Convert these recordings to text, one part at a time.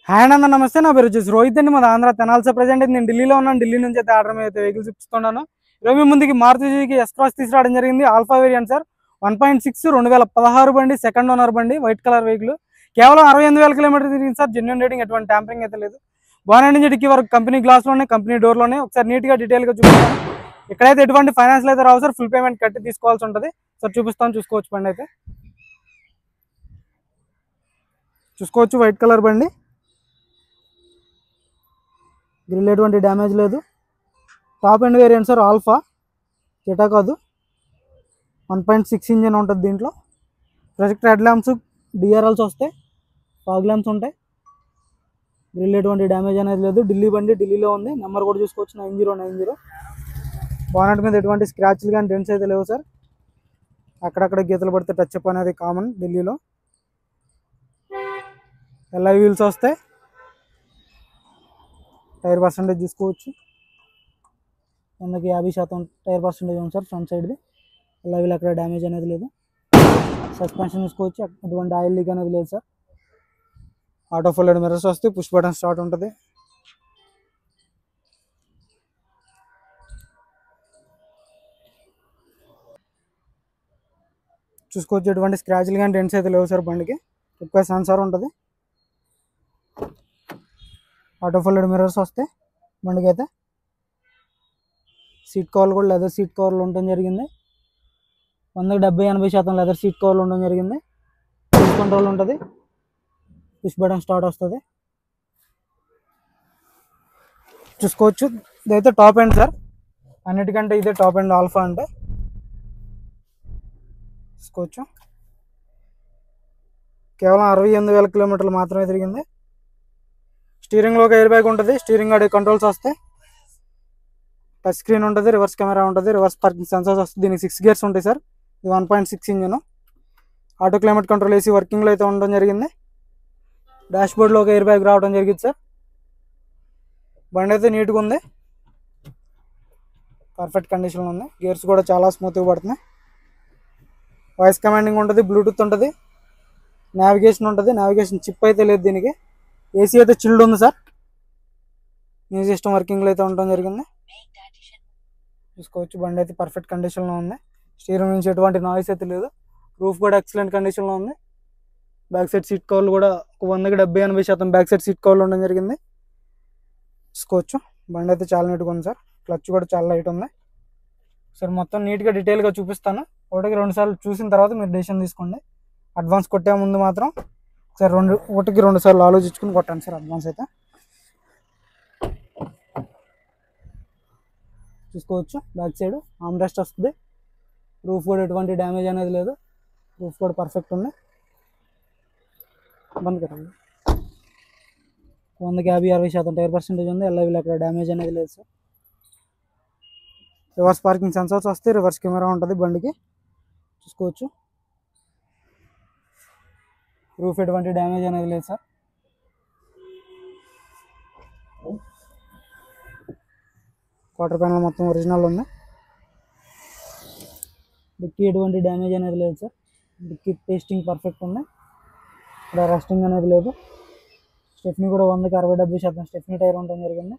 Hi అన్న, నమస్తే. నా పేరు వచ్చేసి రోహిత్ అండి. మన ఆంధ్ర తెనాల్సి. ప్రజెంట్ అయితే నేను ఢిల్లీలో ఉన్నాను. ఢిల్లీ నుంచి అయితే ఆర్డర్ మీద అయితే వెహికల్ చూపిస్తున్నాను. ఈరోజు మీ ముందుకి మారుతి సుజుకి ఎస్ క్రాస్ తీసుకురావడం జరిగింది. ఆల్ఫా వేరియంట్ సార్, 1.6 2016 బండి, సెకండ్ ఓనర్ బండి, వైట్ కలర్ వెహికల్. కేవలం 68,000 కిలోమీటర్ తిరిగింది సార్. జెన్యూన్ రేటింగ్, ఎటువంటి ట్యాంపరింగ్ అయితే లేదు. బాగా నుంచి డిక్కి వరకు కంపెనీ గ్లాస్లోనే, కంపెనీ డోర్లోనే. ఒకసారి నీట్గా డీటెయిల్గా చూపిస్తాను. ఇక్కడైతే ఎటువంటి ఫైనాన్స్ అయితే రావు సార్, ఫుల్ పేమెంట్ కట్టి తీసుకోవాల్సి ఉంటుంది సార్. చూపిస్తాను, చూసుకోవచ్చు. బండి అయితే చూసుకోవచ్చు, వైట్ కలర్ బండి. గ్రిల్ ఎటువంటి డ్యామేజ్ లేదు. Top end variant sir, alpha Zeta కాదు. 1.6 ఇంజిన్ ఉంటుంది దీంట్లో. ప్రొజెక్టర్ హెడ్ ల్యాంప్స్, డిఆర్ఎల్స్ వస్తాయి, ఫాగ్ ల్యాంప్స్ ఉంటాయి. గ్రిల్ ఎటువంటి డ్యామేజ్ అనేది లేదు. ఢిల్లీ బండి, ఢిల్లీలో ఉంది. నెంబర్ కూడా చూసుకోవచ్చు, 9090. బానెట్ మీద ఎటువంటి స్క్రాచ్లు కానీ డెంట్స్ అయితే లేవు సార్. అక్కడక్కడ గీతలు పడితే టచ్ అప్ అనేది కామన్ ఢిల్లీలో. ఎల్ఐ వీల్స్ వస్తాయి. టైర్ పర్సెంటేజ్ చూసుకోవచ్చు, 50% టైర్ పర్సెంటేజ్ ఉంది సార్. ఫ్రంట్ సైడ్ది ఎల్ఐవీలు అక్కడ డ్యామేజ్ అనేది లేదు. సస్పెన్షన్ చూసుకోవచ్చు, ఎటువంటి ఆయిల్ లీక్ అనేది లేదు సార్. ఆటో ఫోల్డెడ్ మిర్రర్స్ వస్తాయి, పుష్ బటన్ స్టార్ట్ ఉంటుంది. చూసుకోవచ్చు, ఎటువంటి స్క్రాచ్లు కానీ డెంట్స్ అయితే లేవు సార్. బండికి ఎక్కువ సెన్సార్ ఉంటుంది. ఆటో ఫోల్డెడ్ మిర్రర్స్ వస్తాయి బండికి అయితే. సీట్ కవర్లు కూడా లెదర్ సీట్ కవర్లు ఉండడం జరిగింది. 100-80% లెదర్ సీట్ కవర్లు ఉండడం జరిగింది. క్రూజ్ కంట్రోల్ ఉంటుంది, పుష్ బటన్ స్టార్ట్ వస్తుంది. చూసుకోవచ్చు, ఇదైతే టాప్ ఎండ్ సార్. అన్నిటికంటే ఇదే టాప్ ఎండ్ ఆల్ఫా అంటే. చూసుకోవచ్చు, కేవలం 68,000 కిలోమీటర్లు మాత్రమే తిరిగింది. స్టీరింగ్లో ఒక ఎయిర్ బ్యాగ్ ఉంటుంది. స్టీరింగ్ ఆడే కంట్రోల్స్ వస్తాయి. టచ్ స్క్రీన్ ఉంటుంది, రివర్స్ కెమెరా ఉంటుంది, రివర్స్ పార్కింగ్ సెన్సర్స్ వస్తుంది. దీనికి 6 గేర్స్ ఉంటాయి సార్. ఇది 1.6 engine. Auto climate control AC వర్కింగ్లో అయితే ఉండడం జరిగింది. డాష్ బోర్డ్లో ఒక ఎయిర్ బ్యాగ్ రావడం జరిగింది సార్. బండి అయితే నీట్గా ఉంది, పర్ఫెక్ట్ కండిషన్లో ఉంది. గేర్స్ కూడా చాలా స్మూత్గా పడుతున్నాయి. వాయిస్ కమాండింగ్ ఉంటుంది, బ్లూటూత్ ఉంటుంది, నావిగేషన్ ఉంటుంది. నావిగేషన్ చిప్ అయితే లేదు దీనికి. ఏసీ అయితే చిల్డ్ ఉంది సార్. మ్యూజిక్ సిస్టమ్ వర్కింగ్లో అయితే ఉండడం జరిగింది. చూసుకోవచ్చు, బండి అయితే పర్ఫెక్ట్ కండిషన్లో ఉంది. స్టీరింగ్ నుంచి ఎటువంటి నాయిస్ అయితే లేదు. రూఫ్ కూడా ఎక్సలెంట్ కండిషన్లో ఉంది. బ్యాక్ సైడ్ సీట్ కవర్లు కూడా 100-80% బ్యాక్ సైడ్ సీట్ కవర్లు ఉండడం జరిగింది. చూసుకోవచ్చు, బండి అయితే చాలా నీట్గా ఉంది సార్. క్లచ్ కూడా చాలా లైట్ ఉంది సార్. మొత్తం నీట్గా డీటెయిల్గా చూపిస్తాను. 1-2 సార్లు చూసిన తర్వాత మీరు డెసిషన్ తీసుకోండి. అడ్వాన్స్ కొట్టే ముందు మాత్రం సార్ 1-2 సార్లు ఆలోచించుకుని కొట్టండి సార్ అడ్వాన్స్ అయితే. చూసుకోవచ్చు, బ్యాక్ సైడ్ ఆర్మ్రెస్ట్ వస్తుంది. రూఫ్ కూడా ఎటువంటి డ్యామేజ్ అనేది లేదు. రూఫ్ కూడా పర్ఫెక్ట్ ఉంది. బంద్ కరండి. 100-50% టైర్ పర్సెంటేజ్ ఉంది. ఎల్ఐవీలు అక్కడ డ్యామేజ్ అనేది లేదు సార్. రివర్స్ పార్కింగ్ సెన్సర్స్ వస్తాయి, రివర్స్ కెమెరా ఉంటుంది బండికి. చూసుకోవచ్చు, రూఫ్ ఎటువంటి డ్యామేజ్ అనేది లేదు సార్. క్వార్టర్ ప్యానల్ మొత్తం ఒరిజినల్ ఉంది. డిక్కీ ఎటువంటి డ్యామేజ్ అనేది లేదు సార్. డిక్కీ పేస్టింగ్ పర్ఫెక్ట్ ఉంది, ఇక్కడ రస్టింగ్ అనేది లేదు. స్టెఫ్నీ కూడా 100-60-70% స్టెఫ్నీ టైర్ ఉండడం జరిగింది.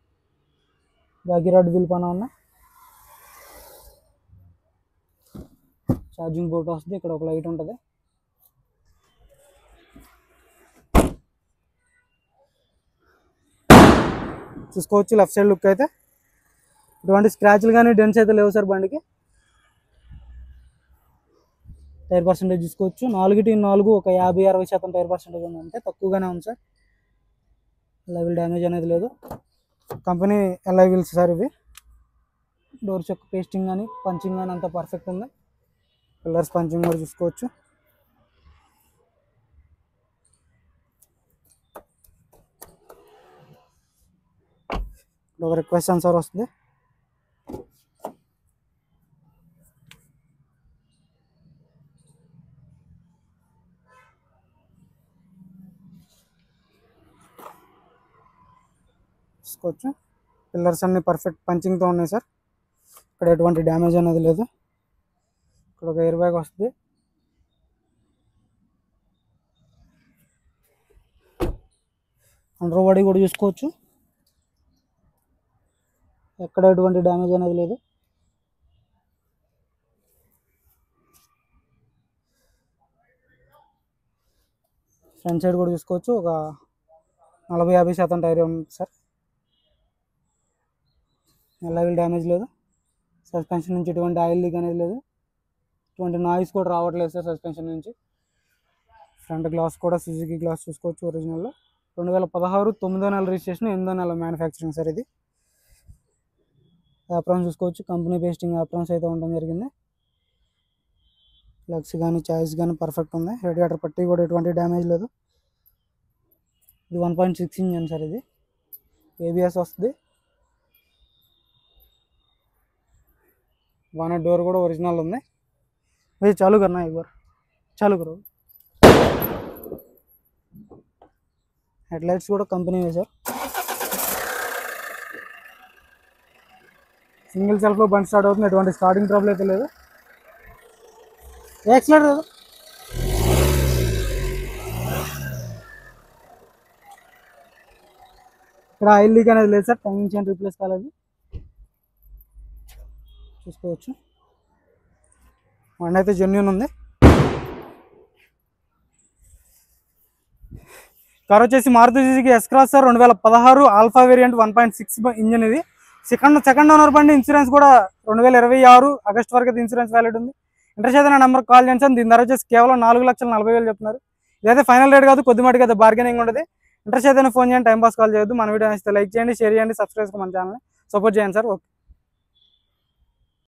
బాకీరాడ్ బిల్ పైన ఉన్నాయి. ఛార్జింగ్ పోర్ట్ వస్తుంది, ఇక్కడ ఒక లైట్ ఉంటుంది. చూసుకోవచ్చు, లెఫ్ట్ సైడ్ లుక్ అయితే ఎటువంటి స్క్రాచ్లు కానీ డెంట్స్ అయితే లేవు సార్ బండికి. టైర్ పర్సెంటేజ్ చూసుకోవచ్చు, 4-4 ఒక 50-60% టైర్ పర్సెంటేజ్ ఉంది, అంటే తక్కువగానే ఉంది సార్. ఎల్ఐవీల్ డ్యామేజ్ అనేది లేదు. కంపెనీ ఎల్ఐవీల్స్ సార్ ఇవి. డోర్ చెక్ పేస్టింగ్ కానీ పంచింగ్ కానీ అంతా పర్ఫెక్ట్ ఉంది. పిల్లర్స్ పంచింగ్ కూడా చూసుకోవచ్చు. ఒక రిక్వెస్ట్ సెన్సార్ వస్తుంది. చూసుకోవచ్చు, పిల్లర్స్ అన్ని పర్ఫెక్ట్ పంచింగ్తో ఉన్నాయి సార్. ఇక్కడ ఎటువంటి డ్యామేజ్ అనేది లేదు. ఇక్కడ ఒక ఎయిర్ బ్యాగ్ వస్తుంది. అండర్ బాడీ కూడా చూసుకోవచ్చు, ఎక్కడ ఎటువంటి డ్యామేజ్ అనేది లేదు. ఫ్రంట్ సైడ్ కూడా చూసుకోవచ్చు, ఒక 40-50% టైర్ ఉంది సార్. ఎలాగీ డ్యామేజ్ లేదు. సస్పెన్షన్ నుంచి ఎటువంటి ఆయిల్ లీక్ అనేది లేదు, ఎటువంటి నాయిస్ కూడా రావట్లేదు సార్ సస్పెన్షన్ నుంచి. ఫ్రంట్ గ్లాస్ కూడా సుజుకి గ్లాస్ చూసుకోవచ్చు ఒరిజినల్లో. 2016 9వ నెల రిజిస్ట్రేషన్, 8వ నెల మ్యానుఫ్యాక్చరింగ్ సార్ ఇది. యాప్రాన్స్ చూసుకోవచ్చు, కంపెనీ పేస్టింగ్ యాప్రాన్స్ అయితే ఉండడం జరిగింది. లగ్స్ కానీ చాయిస్ కానీ పర్ఫెక్ట్ ఉంది. రేడియేటర్ పట్టి కూడా ఎటువంటి డ్యామేజ్ లేదు. ఇది 1.6 ఇంజన్ సార్. ఇది ఏబిఎస్ వస్తుంది. బానెట్ డోర్ కూడా ఒరిజినల్ ఉంది. ఇది చాలు కన్నా एक बार చాలు करो. హెడ్ లైట్స్ కూడా కంపెనీ సార్. సింగిల్ సెల్ఫ్లో బండి స్టార్ట్ అవుతుంది, ఎటువంటి స్టార్టింగ్ ట్రబుల్ అయితే లేదు. యాక్సిలరేటర్ ఇక్కడ ఆయిల్ లీక్ అనేది లేదు సార్, టైమింగ్ చైన్ రీప్లేస్ కాలేదు చూసుకోవచ్చు. బండి అయితే జెన్యూన్ ఉంది. కార్ వచ్చేసి Maruti Suzuki S cross sir, 2016 Alpha variant 1.6 engine. ఇది సెకండ్ ఓనర్ బండి. ఇన్సూరెన్స్ కూడా 2026 ఆగస్ట్ వరకు అయితే ఇన్సూరెన్స్ వ్యాలిడ్ ఉంది. ఇంట్రెస్ట్ అయితే నా నెంబర్ కాల్ చేయండి సార్. దీని ధర వచ్చేసి కేవలం 4,40,000 చెప్తున్నారు. ఇదైతే ఫైనల్ రేట్ కాదు, కొద్దిమటికి అయితే బార్గెనింగ్ ఉంటుంది. ఇంట్రెస్ట్ అయితే ఫోన్ చేయండి, టైం పాస్ కాల్ చేయొద్దు. మన వీడియో నచ్చితే లైక్ చేయండి, షేర్ చేయండి, సబ్స్క్రైబ్ మన ఛానల్ని సపోర్ట్ చేయండి సార్. ఓకే.